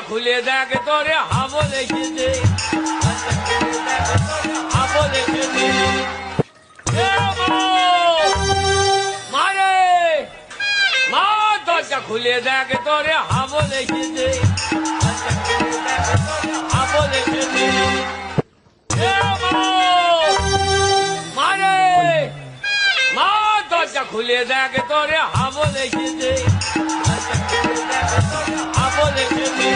খুলে দেখ তোরে হাবল এসেছে হাবল এসেছে মারে মা দরজা খুলে দেখ তোরে হাবল এসেছে হাবল এসেছে মারে মা দরজা খুলে দেখ তোরে হাবল এসেছে হাবল এসেছে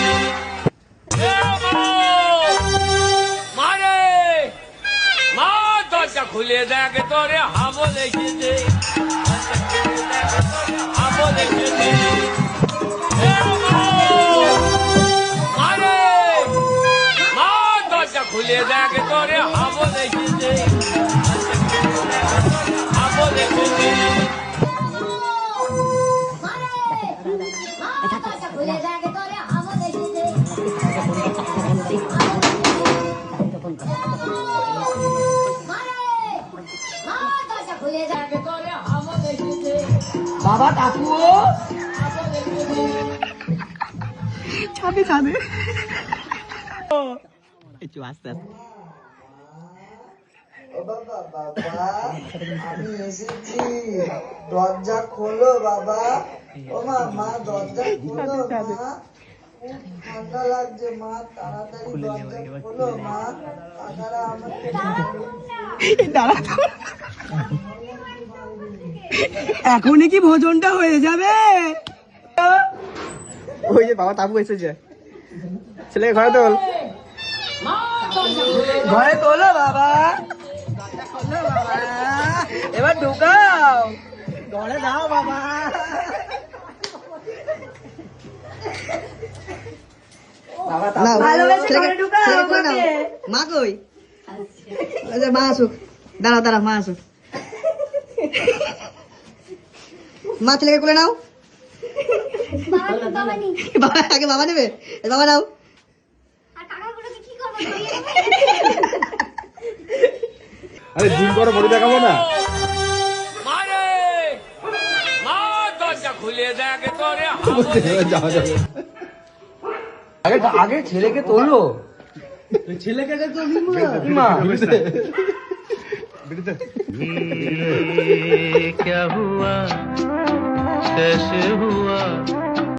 মারে মা দরজা খুলে দেখ তোরে হাবল এসেছে হাবল এসেছে মারে মা দরজা খুলে দেখ তোরে হাবল এসেছে হাবল এসেছে বাবা কাকু ছাদে ছাদে একটু আস্তে আস্তে বাবা বাবা আমি এসেছি দরজা খোলো বাবা ও মা দরজা খোলো মা খুব ঠান্ডা লাগছে মা তাড়াতাড়ি দরজা খোলো মা কাকারা আমাকে দাঁড়া এখনই কি ভোজনটা হয়ে যাবে? ওই যে বাবা তাবু এসেছে ছেলেকে ঘরে তোল ঘরে তোলো বাবা এবার ঢুকাও ঘরে দাও বাবা মা কই মা আসুক দাঁড়া দাঁড়া মা আসুক মা ছেলেকে কোলে নাও আগে বাবা নেবে বাবা নাও আরে জিম করো বডি দেখাবো না মারে মা দরজা খুলে দেখ তোরে যাওয়া যাবে আগে আগে ছেলেকে তোলো ছেলেকে তোলি মা क्या हुआ कैसे हुआ